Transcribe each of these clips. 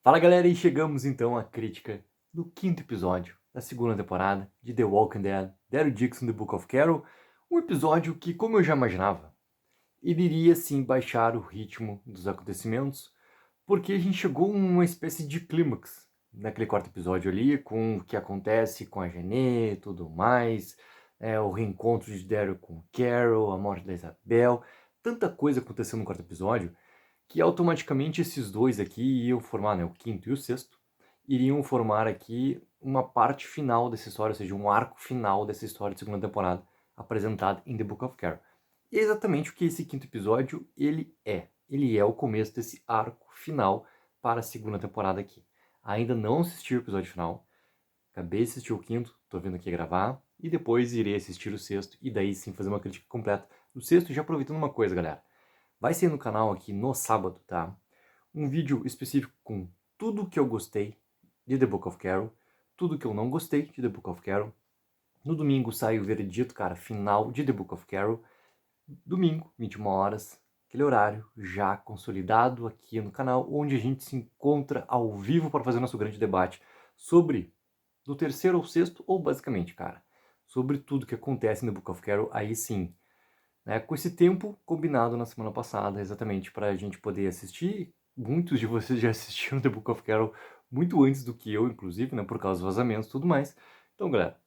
Fala galera, e chegamos então à crítica do quinto episódio da segunda temporada de The Walking Dead, Daryl Dixon The Book of Carol, um episódio que, como eu já imaginava, ele iria sim baixar o ritmo dos acontecimentos, porque a gente chegou a uma espécie de clímax naquele quarto episódio ali, com o que acontece com a Jenny e tudo mais, o reencontro de Daryl com Carol, a morte da Isabel, tanta coisa acontecendo no quarto episódio, que automaticamente esses dois aqui iam formar, né, o quinto e o sexto, iriam formar aqui uma parte final dessa história, ou seja, um arco final dessa história de segunda temporada, apresentado em The Book of Carol. E é exatamente o que esse quinto episódio ele é. Ele é o começo desse arco final para a segunda temporada aqui. Ainda não assisti o episódio final, acabei de assistir o quinto, tô vindo aqui gravar, e depois irei assistir o sexto, e daí sim fazer uma crítica completa do sexto, já aproveitando uma coisa, galera. Vai ser no canal aqui no sábado, tá? Um vídeo específico com tudo que eu gostei de The Book of Carol, tudo que eu não gostei de The Book of Carol. No domingo sai o veredito, cara, final de The Book of Carol. Domingo, 21 horas, aquele horário já consolidado aqui no canal, onde a gente se encontra ao vivo para fazer nosso grande debate sobre do terceiro ao sexto, ou basicamente, cara, sobre tudo que acontece no Book of Carol, aí sim, né, com esse tempo combinado na semana passada, exatamente para a gente poder assistir. Muitos de vocês já assistiram The Book of Carol muito antes do que eu, inclusive, né, por causa dos vazamentos e tudo mais. Então, galera,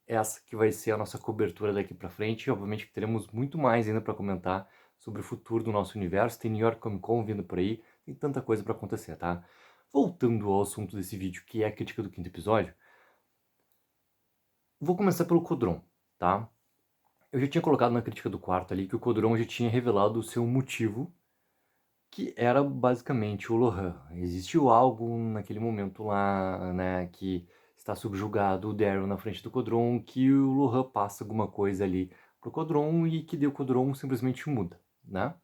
essa que vai ser a nossa cobertura daqui para frente. Obviamente que teremos muito mais ainda para comentar sobre o futuro do nosso universo. Tem New York Comic Con vindo por aí, tem tanta coisa para acontecer, tá? Voltando ao assunto desse vídeo, que é a crítica do quinto episódio, vou começar pelo Codron, tá? Eu já tinha colocado na crítica do quarto ali que o Codron já tinha revelado o seu motivo, que era basicamente o Lohan. Existiu algo naquele momento lá, né, que está subjugado o Daryl na frente do Codron, que o Lohan passa alguma coisa ali pro Codron e que o Codron simplesmente muda, né?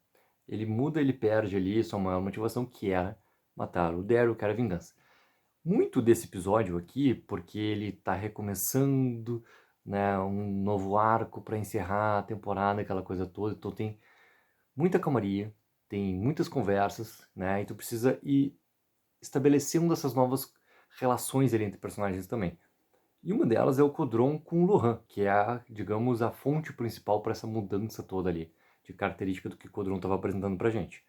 Ele muda, ele perde ali sua maior motivação, que era matar o Daryl, que era vingança. Muito desse episódio aqui, porque ele está recomeçando, né, um novo arco para encerrar a temporada, aquela coisa toda, então tem muita calmaria, tem muitas conversas, né? E tu precisa ir estabelecendo essas novas relações ali entre personagens também. E uma delas é o Codron com o Lohan, que é, digamos, a fonte principal para essa mudança toda ali, de característica do que o Codron estava apresentando pra gente.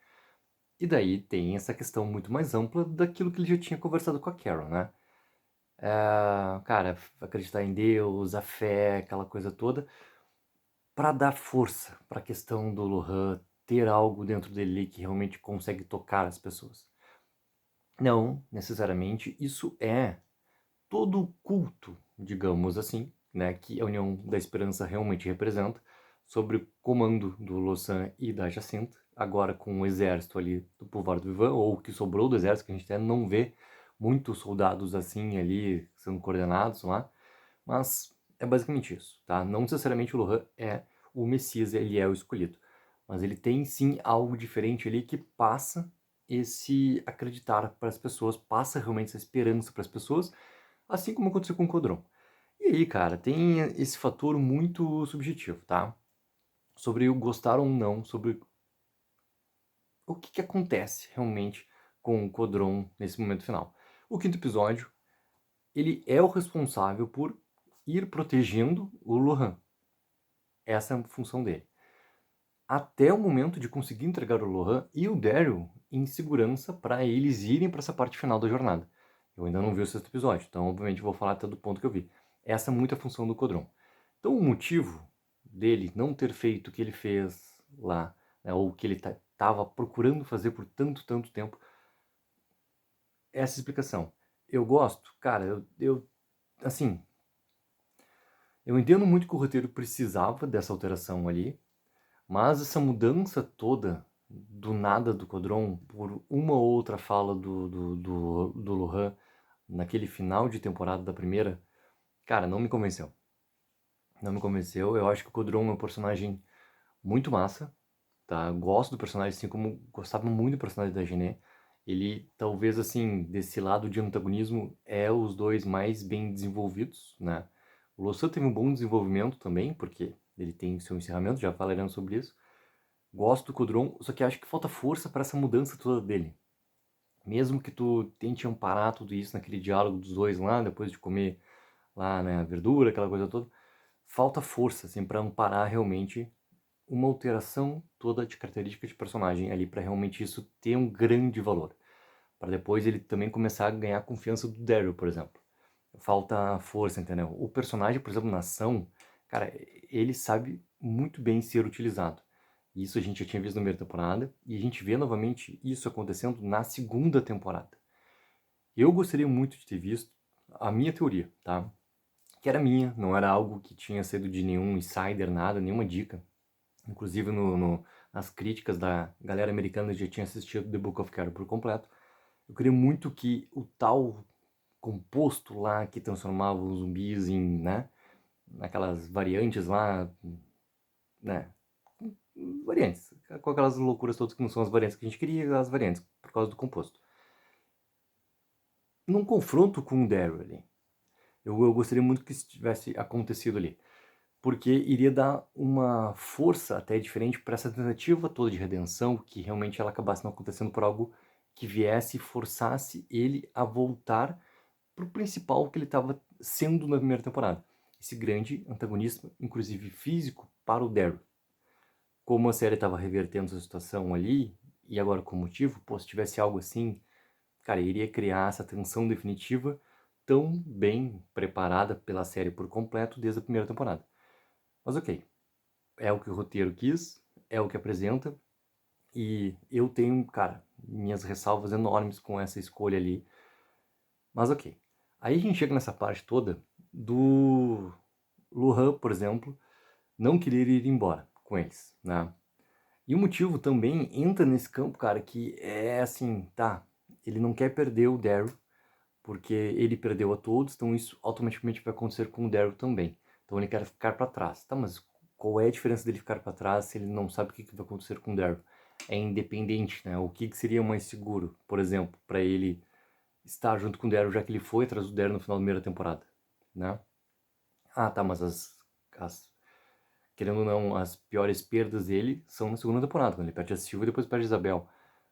E daí tem essa questão muito mais ampla daquilo que ele já tinha conversado com a Carol, né? Cara, acreditar em Deus, a fé, aquela coisa toda, para dar força para a questão do Lohan ter algo dentro dele que realmente consegue tocar as pessoas. Não, necessariamente, isso é todo o culto, digamos assim, né, que a União da Esperança realmente representa, sobre o comando do Lousan e da Jacinta, agora com o exército ali do Povoado do Vivan, ou o que sobrou do exército, que a gente até não vê muitos soldados assim ali sendo coordenados lá, mas é basicamente isso, tá? Não necessariamente o Lohan é o Messias, ele é o escolhido, mas ele tem sim algo diferente ali que passa esse acreditar para as pessoas, passa realmente essa esperança para as pessoas, assim como aconteceu com o Codron. E aí, cara, tem esse fator muito subjetivo, tá? Sobre o gostar ou não, sobre o que acontece realmente com o Codron nesse momento final. O quinto episódio, ele é o responsável por ir protegendo o Lohan. Essa é a função dele. Até o momento de conseguir entregar o Lohan e o Daryl em segurança para eles irem para essa parte final da jornada. Eu ainda não vi o sexto episódio, então obviamente vou falar até do ponto que eu vi. Essa é muito a função do Codron. Então o motivo dele não ter feito o que ele fez lá, né, ou o que ele estava procurando fazer por tanto tempo, é essa explicação. Eu gosto, cara, assim, eu entendo muito que o roteiro precisava dessa alteração ali, mas essa mudança toda do nada do Codron por uma ou outra fala do Lohan naquele final de temporada da primeira, cara, não me convenceu. Não me convenceu. Eu acho que o Codron é um personagem muito massa, tá? Gosto do personagem, assim como gostava muito do personagem da Gené. Ele, talvez, assim, desse lado de antagonismo, é os dois mais bem desenvolvidos, né? O Lousan teve um bom desenvolvimento também, porque ele tem seu encerramento, já falaremos sobre isso. Gosto do Codron, só que acho que falta força para essa mudança toda dele. Mesmo que tu tente amparar tudo isso naquele diálogo dos dois lá, depois de comer lá, né, a verdura, aquela coisa toda, falta força, assim, pra amparar realmente uma alteração toda de característica de personagem ali, pra realmente isso ter um grande valor. Pra depois ele também começar a ganhar a confiança do Daryl, por exemplo. Falta força, entendeu? O personagem, por exemplo, na ação, cara, ele sabe muito bem ser utilizado. Isso a gente já tinha visto na primeira temporada, e a gente vê novamente isso acontecendo na segunda temporada. Eu gostaria muito de ter visto a minha teoria, tá? Que era minha, não era algo que tinha sido de nenhum insider, nada, nenhuma dica. Inclusive nas críticas da galera americana já tinha assistido The Book of Carol por completo. Eu queria muito que o tal composto lá que transformava os zumbis em, né, naquelas variantes lá, né, variantes, com aquelas loucuras todas que não são as variantes que a gente queria, as variantes, por causa do composto. Num confronto com o Daryl ali, eu gostaria muito que isso tivesse acontecido ali, porque iria dar uma força até diferente para essa tentativa toda de redenção, que realmente ela acabasse não acontecendo por algo que viesse e forçasse ele a voltar pro principal que ele estava sendo na primeira temporada. Esse grande antagonista, inclusive físico, para o Daryl. Como a série estava revertendo essa situação ali, e agora com motivo, pô, se tivesse algo assim, cara, iria criar essa tensão definitiva tão bem preparada pela série por completo desde a primeira temporada. Mas ok, é o que o roteiro quis, é o que apresenta, e eu tenho, cara, minhas ressalvas enormes com essa escolha ali. Mas ok. Aí a gente chega nessa parte toda do Lohan, por exemplo, não querer ir embora com eles, né? E o motivo também entra nesse campo, cara, que é assim, tá, ele não quer perder o Daryl, porque ele perdeu a todos, então isso automaticamente vai acontecer com o Daryl também. Então ele quer ficar para trás. Tá, mas qual é a diferença dele ficar para trás se ele não sabe o que vai acontecer com o Daryl? É independente, né? O que seria mais seguro, por exemplo, para ele estar junto com o Daryl, já que ele foi atrás do Daryl no final da primeira temporada, né? Ah, tá, mas querendo ou não, as piores perdas dele são na segunda temporada, quando ele perde a Silva e depois perde a Isabel.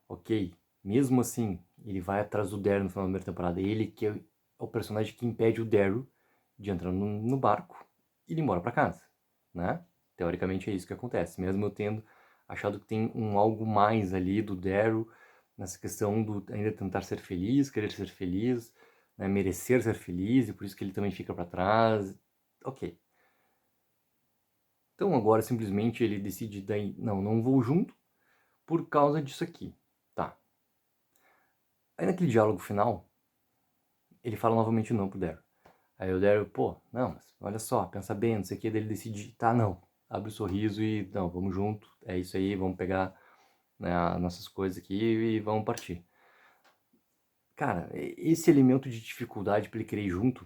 Ok, mesmo assim, ele vai atrás do Daryl no final da primeira temporada. Ele que é o personagem que impede o Daryl de entrar no barco e ir embora pra casa, né? Teoricamente é isso que acontece, mesmo eu tendo achado que tem um algo mais ali do Daryl nessa questão do ainda tentar ser feliz, querer ser feliz, né, merecer ser feliz e por isso que ele também fica para trás. Ok. Então agora simplesmente ele decide daí, não vou junto por causa disso aqui. Tá. Aí naquele diálogo final, ele fala novamente não pro Daryl. Aí o Daryl, pô, não, mas olha só, pensa bem, não sei o que, daí ele decide, tá, não. Abre o sorriso e, não, vamos junto, é isso aí, vamos pegar, né, as nossas coisas aqui e vamos partir. Cara, esse elemento de dificuldade para ele querer ir junto,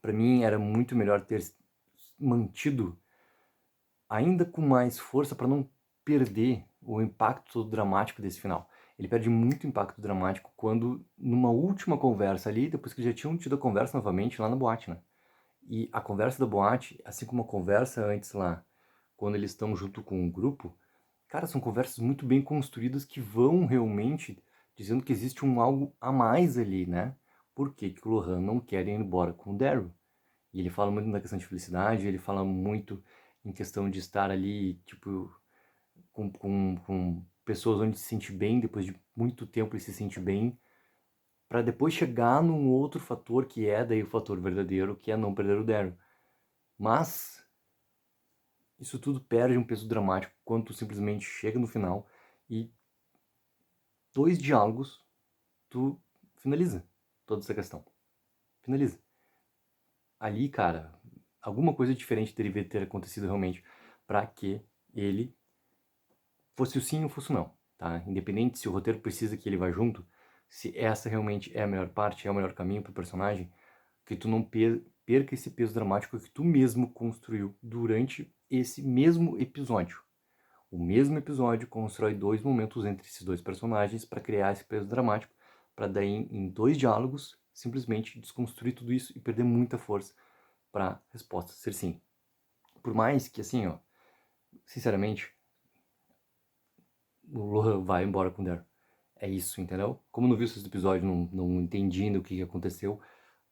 para mim era muito melhor ter mantido ainda com mais força para não perder o impacto dramático desse final. Ele perde muito impacto dramático quando, numa última conversa ali, depois que já tinham tido a conversa novamente lá na boate, né? E a conversa da boate, assim como a conversa antes lá, quando eles estão junto com o grupo, cara, são conversas muito bem construídas que vão realmente dizendo que existe um algo a mais ali, né? Por que que o Lohan não quer ir embora com o Daryl? E ele fala muito na questão de felicidade, ele fala muito em questão de estar ali, tipo, com pessoas onde se sente bem, depois de muito tempo ele se sente bem, para depois chegar num outro fator que é daí o fator verdadeiro, que é não perder o Daryl. Mas isso tudo perde um peso dramático quando tu simplesmente chega no final e dois diálogos tu finaliza toda essa questão. Finaliza. Ali, cara, alguma coisa diferente deveria ter acontecido realmente para que ele fosse o sim ou fosse o não, tá? Independente se o roteiro precisa que ele vá junto, se essa realmente é a melhor parte, é o melhor caminho para o personagem, que tu não perca esse peso dramático que tu mesmo construiu durante esse mesmo episódio. O mesmo episódio constrói dois momentos entre esses dois personagens para criar esse peso dramático, para daí em dois diálogos simplesmente desconstruir tudo isso e perder muita força para a resposta ser sim. Por mais que assim, ó, sinceramente, o Lohan vai embora com o Daryl. é isso, entendeu? Como não vi esse episódio, não entendi ainda o que aconteceu,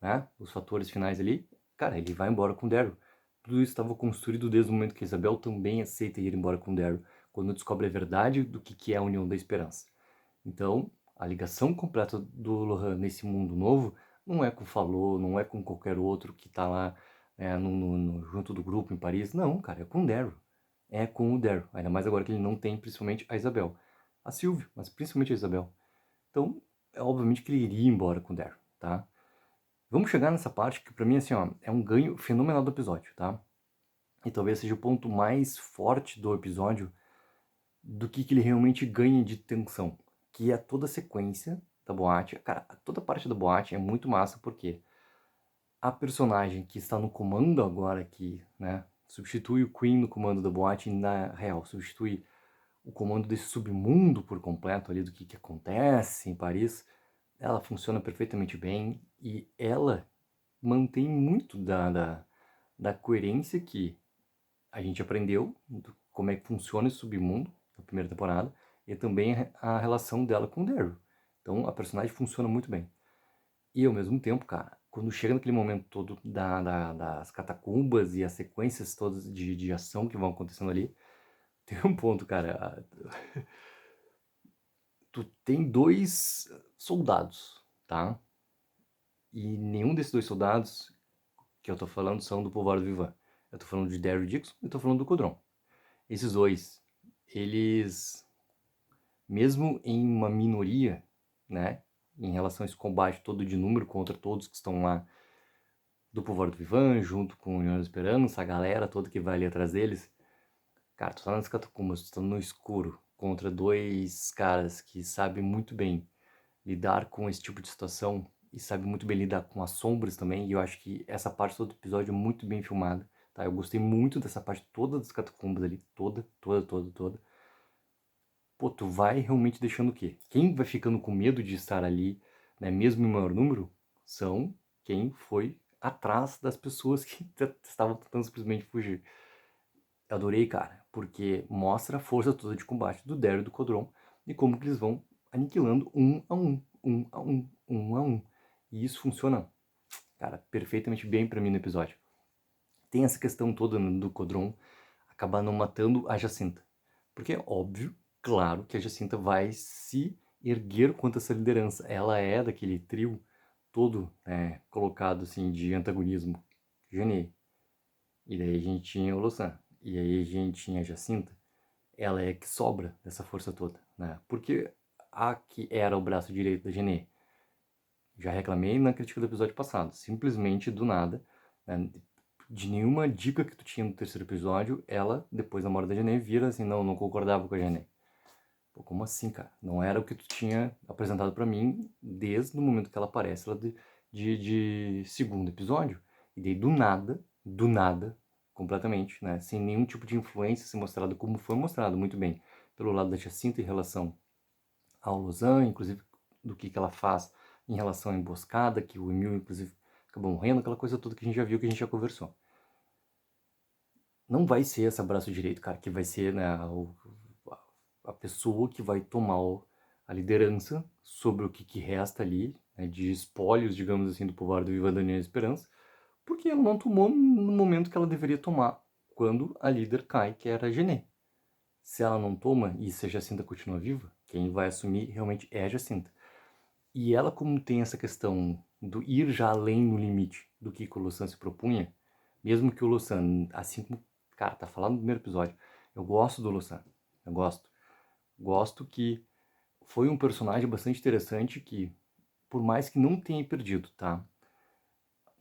né? Os fatores finais ali, cara, ele vai embora com o Daryl. Tudo isso estava construído desde o momento que a Isabel também aceita ir embora com o Daryl, quando descobre a verdade do que é a União da Esperança. Então, a ligação completa do Lohan nesse mundo novo não é com o Falou, não é com qualquer outro que tá lá junto do grupo em Paris. Não, cara, é com o Daryl. É com o Daryl. Ainda mais agora que ele não tem, principalmente, a Isabel. A Sylvie, mas principalmente a Isabel. Então, é obviamente que ele iria embora com o Daryl, tá? Vamos chegar nessa parte que pra mim, assim, ó, é um ganho fenomenal do episódio, tá? E talvez seja o ponto mais forte do episódio do que ele realmente ganha de tensão, que é toda a sequência da boate. Cara, toda a parte da boate é muito massa porque a personagem que está no comando agora aqui, né, substitui o Queen no comando da boate e na real, substitui o comando desse submundo por completo ali do que acontece em Paris. Ela funciona perfeitamente bem e ela mantém muito da coerência que a gente aprendeu, como é que funciona esse submundo na primeira temporada, e também a relação dela com o Daryl. Então a personagem funciona muito bem. E ao mesmo tempo, cara, quando chega naquele momento todo das catacumbas e as sequências todas de ação que vão acontecendo ali, tem um ponto, cara. Tu tem dois soldados, tá? E nenhum desses dois soldados que eu tô falando são do povoado Vivan. Eu tô falando de Daryl Dixon e tô falando do Codron. Esses dois, eles, mesmo em uma minoria, né, em relação a esse combate todo de número contra todos que estão lá do povoado Vivan, junto com o União da Esperança, a galera toda que vai ali atrás deles, cara, tu tá nas catacumbas, tu tá no escuro, contra dois caras que sabem muito bem lidar com esse tipo de situação e sabem muito bem lidar com as sombras também, e eu acho que essa parte do episódio é muito bem filmada, tá? Eu gostei muito dessa parte toda das catacumbas ali, toda. Pô, tu vai realmente deixando o quê? Quem vai ficando com medo de estar ali, né, mesmo em maior número, são quem foi atrás das pessoas que estavam tentando simplesmente fugir. Eu adorei, cara, porque mostra a força toda de combate do Daryl e do Codron e como que eles vão aniquilando um a um, um a um, um a um. E isso funciona, cara, perfeitamente bem pra mim no episódio. Tem essa questão toda do Codron acabar não matando a Jacinta. Porque é óbvio, claro, que a Jacinta vai se erguer contra essa liderança. Ela é daquele trio todo colocado assim de antagonismo. Genet. E daí a gente tinha o Lousan. E aí a gente tinha a Jacinta. Ela é que sobra dessa força toda, né? Porque a que era o braço direito da Genet, já reclamei na crítica do episódio passado, simplesmente do nada, né? De nenhuma dica que tu tinha no terceiro episódio, ela, depois da morte da Genet, vira assim, não concordava com a Genet. Pô, como assim, cara? Não era o que tu tinha apresentado pra mim desde o momento que ela aparece lá de segundo episódio. E daí do nada, completamente, né? Sem nenhum tipo de influência ser mostrado como foi mostrado muito bem pelo lado da Jacinta em relação ao Lausanne, inclusive do que ela faz em relação à emboscada, que o Emil, inclusive, acabou morrendo, aquela coisa toda que a gente já viu, que a gente já conversou. Não vai ser esse braço direito, cara, que vai ser, né, a pessoa que vai tomar a liderança sobre o que resta ali, né, de espólios, digamos assim, do povoado do Viva Daniel Esperança, porque ela não tomou no momento que ela deveria tomar, quando a líder cai, que era a Gené. Se ela não toma e se a Jacinta continua viva, quem vai assumir realmente é a Jacinta. E ela, como tem essa questão do ir já além no limite do que o Lousan se propunha, mesmo que o Lousan, assim como, cara, tá falando no primeiro episódio, eu gosto do Lousan, eu gosto. Gosto que foi um personagem bastante interessante que, por mais que não tenha perdido, tá?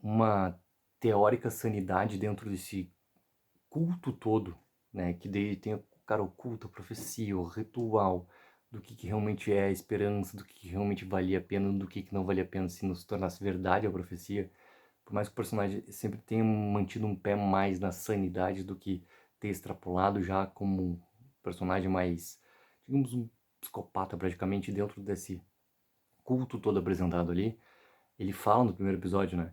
Uma teórica sanidade dentro desse culto todo, né? Que daí tem, cara, o culto, a profecia, o ritual, do que realmente é a esperança, do que realmente valia a pena, do que não valia a pena se não se tornasse verdade a profecia. Por mais que o personagem sempre tenha mantido um pé mais na sanidade do que ter extrapolado já como um personagem mais, digamos, um psicopata praticamente dentro desse culto todo apresentado ali, ele fala no primeiro episódio, né,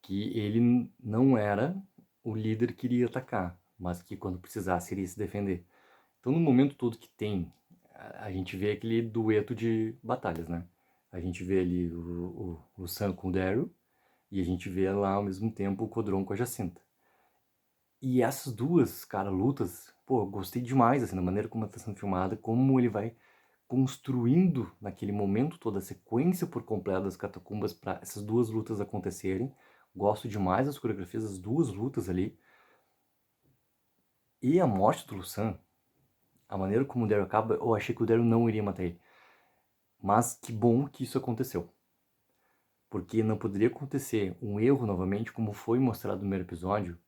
que ele não era o líder que iria atacar, mas que quando precisasse iria se defender. Então no momento todo que tem a gente vê aquele dueto de batalhas, né? A gente vê ali o Sam com o Daryl e a gente vê lá ao mesmo tempo o Codron com a Jacinta. E essas duas, cara, lutas, pô, eu gostei demais, assim, da maneira como ela tá sendo filmada, como ele vai construindo naquele momento toda a sequência por completo das catacumbas para essas duas lutas acontecerem. Gosto demais das coreografias das duas lutas ali. E a morte do Lucan, a maneira como o Daryl acaba, eu achei que o Daryl não iria matar ele. Mas que bom que isso aconteceu. Porque não poderia acontecer um erro novamente, como foi mostrado no primeiro episódio,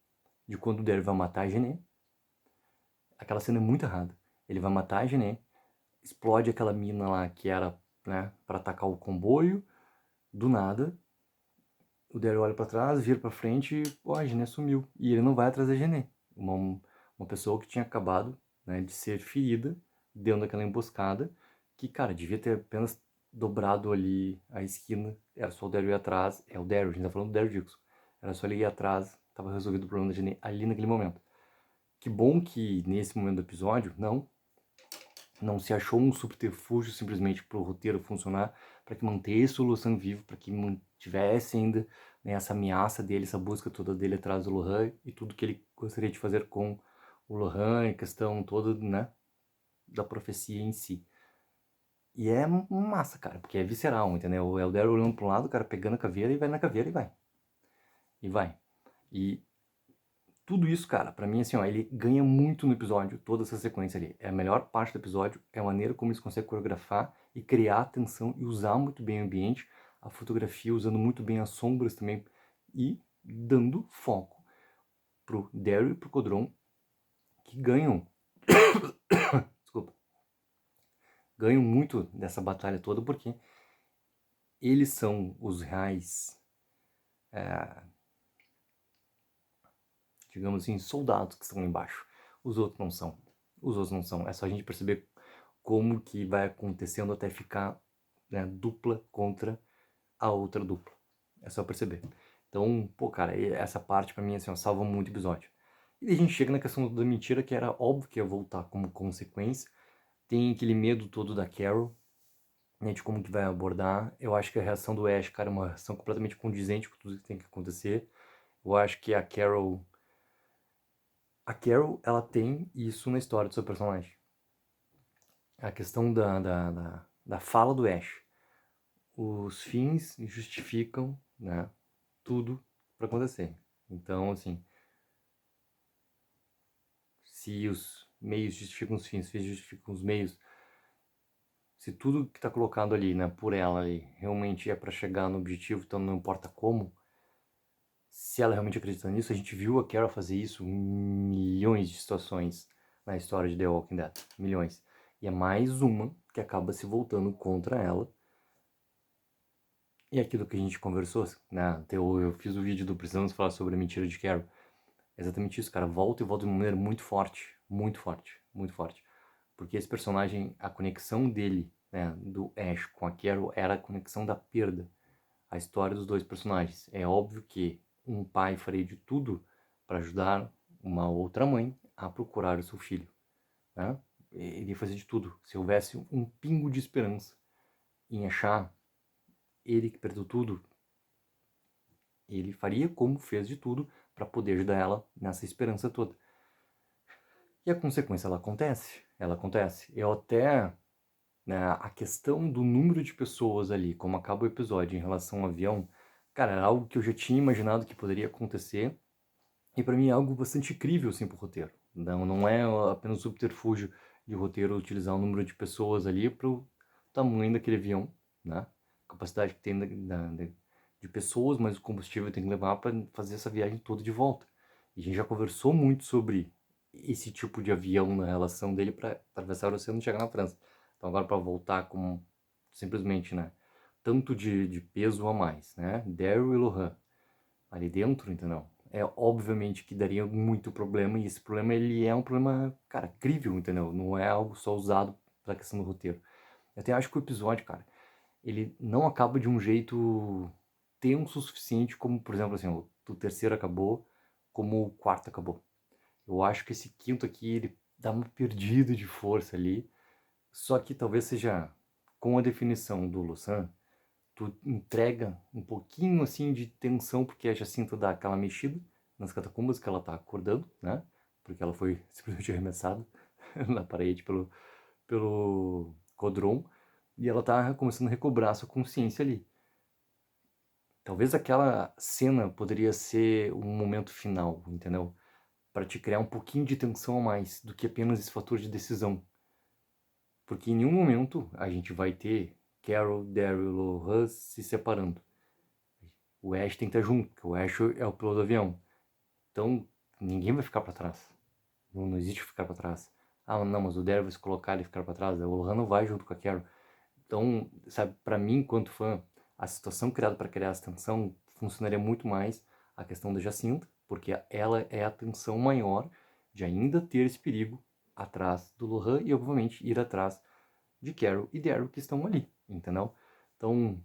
de quando o Daryl vai matar a Jenny. Aquela cena é muito errada. Ele vai matar a Jenny, explode aquela mina lá que era, né, para atacar o comboio, do nada. O Daryl olha pra trás, vira pra frente e, pô, a Jenny sumiu. E ele não vai atrás da Jenny. Uma pessoa que tinha acabado, né, de ser ferida dentro daquela emboscada, que, cara, devia ter apenas dobrado ali a esquina. Era só o Daryl ir atrás. É o Daryl, a gente tá falando do Daryl Dixon. Era só ele ir atrás, tava resolvido o problema da Jenny ali naquele momento. Que bom que nesse momento do episódio, não se achou um subterfúgio simplesmente para o roteiro funcionar, para que mantesse o Lucan vivo, para que mantivesse ainda, né, essa ameaça dele, essa busca toda dele atrás do Lohan e tudo que ele gostaria de fazer com o Lohan, a questão toda, né, da profecia em si. E é massa, cara, porque é visceral, entendeu? O Elder olhando para um lado, o cara pegando a caveira e vai na caveira e vai. E vai. E tudo isso, cara, pra mim, assim, ó, ele ganha muito no episódio, toda essa sequência ali. É a melhor parte do episódio, é a maneira como eles conseguem coreografar e criar atenção e usar muito bem o ambiente, a fotografia, usando muito bem as sombras também e dando foco pro Daryl e pro Codron, que ganham, desculpa, ganham muito dessa batalha toda, porque eles são os reais, digamos assim, soldados que estão lá embaixo. Os outros não são. Os outros não são. É só a gente perceber como que vai acontecendo até ficar, né, dupla contra a outra dupla. É só perceber. Então, pô, cara, essa parte pra mim, assim, ó, salva muito o episódio. E a gente chega na questão da mentira, que era óbvio que ia voltar como consequência. Tem aquele medo todo da Carol, né, de como que vai abordar. Eu acho que a reação do Ash, cara, é uma reação completamente condizente com tudo que tem que acontecer. Eu acho que a Carol, ela tem isso na história do seu personagem. A questão da fala do Ash. Os fins justificam, né, tudo para acontecer. Então, assim, se os meios justificam os fins justificam os meios, se tudo que está colocado ali, né, por ela ali, realmente é para chegar no objetivo, então não importa como, se ela realmente acredita nisso, a gente viu a Carol fazer isso em milhões de situações na história de The Walking Dead, milhões. E é mais uma que acaba se voltando contra ela. E aquilo que a gente conversou, né? Eu fiz o vídeo do Precisamos Falar sobre a Mentira de Carol. É exatamente isso, cara. Volta e volta de uma maneira muito forte. Muito forte. Muito forte. Porque esse personagem, a conexão dele, né, do Ash com a Carol, era a conexão da perda. A história dos dois personagens. É óbvio que um pai faria de tudo para ajudar uma outra mãe a procurar o seu filho. Né? Ele ia fazer de tudo. Se houvesse um pingo de esperança em achar ele que perdeu tudo, ele faria como fez de tudo para poder ajudar ela nessa esperança toda. E a consequência, ela acontece. Ela acontece. Eu até, né, a questão do número de pessoas ali, como acaba o episódio em relação ao avião, cara, era algo que eu já tinha imaginado que poderia acontecer. E para mim é algo bastante incrível, assim, pro roteiro. Não é apenas um subterfúgio de roteiro utilizar o número de pessoas ali pro tamanho daquele avião, né? A capacidade que tem de pessoas, mas o combustível tem que levar para fazer essa viagem toda de volta. E a gente já conversou muito sobre esse tipo de avião na relação dele para atravessar o oceano e chegar na França. Então agora para voltar com simplesmente, né, tanto de peso a mais, né? Daryl e Lohan ali dentro, entendeu? É obviamente que daria muito problema e esse problema ele é um problema, cara, crível, entendeu? Não é algo só usado para questão do roteiro. Eu até acho que o episódio, cara, ele não acaba de um jeito tenso o suficiente como, por exemplo, assim, o terceiro acabou, como o quarto acabou. Eu acho que esse quinto aqui, ele dá uma perdida de força ali, Só que talvez seja com a definição do Lussan, tu entrega um pouquinho assim de tensão, porque a Jacinta dá aquela mexida nas catacumbas que ela tá acordando, né? Porque ela foi simplesmente arremessada na parede pelo Codron, e ela tá começando a recobrar sua consciência ali. Talvez aquela cena poderia ser um momento final, entendeu? Para te criar um pouquinho de tensão a mais do que apenas esse fator de decisão. Porque em nenhum momento a gente vai ter Carol, Daryl e Lohan se separando. O Ash tem que estar junto, porque o Ash é o piloto do avião. Então ninguém vai ficar para trás. Não existe ficar para trás. Ah, não, mas o Daryl vai se colocar e ficar para trás. O Lohan não vai junto com a Carol. Então, sabe, para mim, enquanto fã, a situação criada para criar essa tensão funcionaria muito mais a questão da Jacinta, porque ela é a tensão maior de ainda ter esse perigo atrás do Lohan e, obviamente, ir atrás de Carol e Daryl que estão ali, entendeu? Então,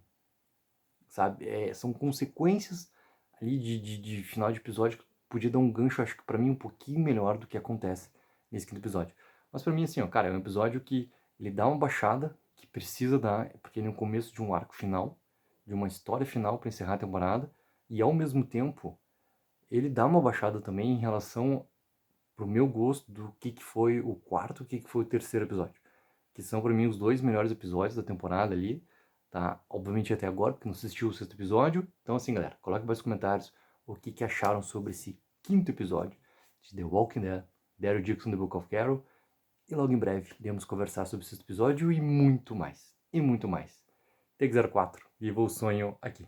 sabe, são consequências ali de final de episódio que podia dar um gancho, acho que para mim, um pouquinho melhor do que acontece nesse quinto episódio. Mas para mim, assim, ó, cara, é um episódio que ele dá uma baixada, que precisa dar, porque ele é no começo de um arco final, de uma história final para encerrar a temporada, e ao mesmo tempo, ele dá uma baixada também em relação pro meu gosto do que foi o quarto, o que foi o terceiro episódio, que são para mim os dois melhores episódios da temporada ali, tá? Obviamente até agora, porque não assistiu o sexto episódio. Então assim, galera, coloque nos comentários o que acharam sobre esse quinto episódio de The Walking Dead, Daryl Dixon, The Book of Carol, e logo em breve iremos conversar sobre o sexto episódio e muito mais, e muito mais. Take 04, viva o sonho aqui.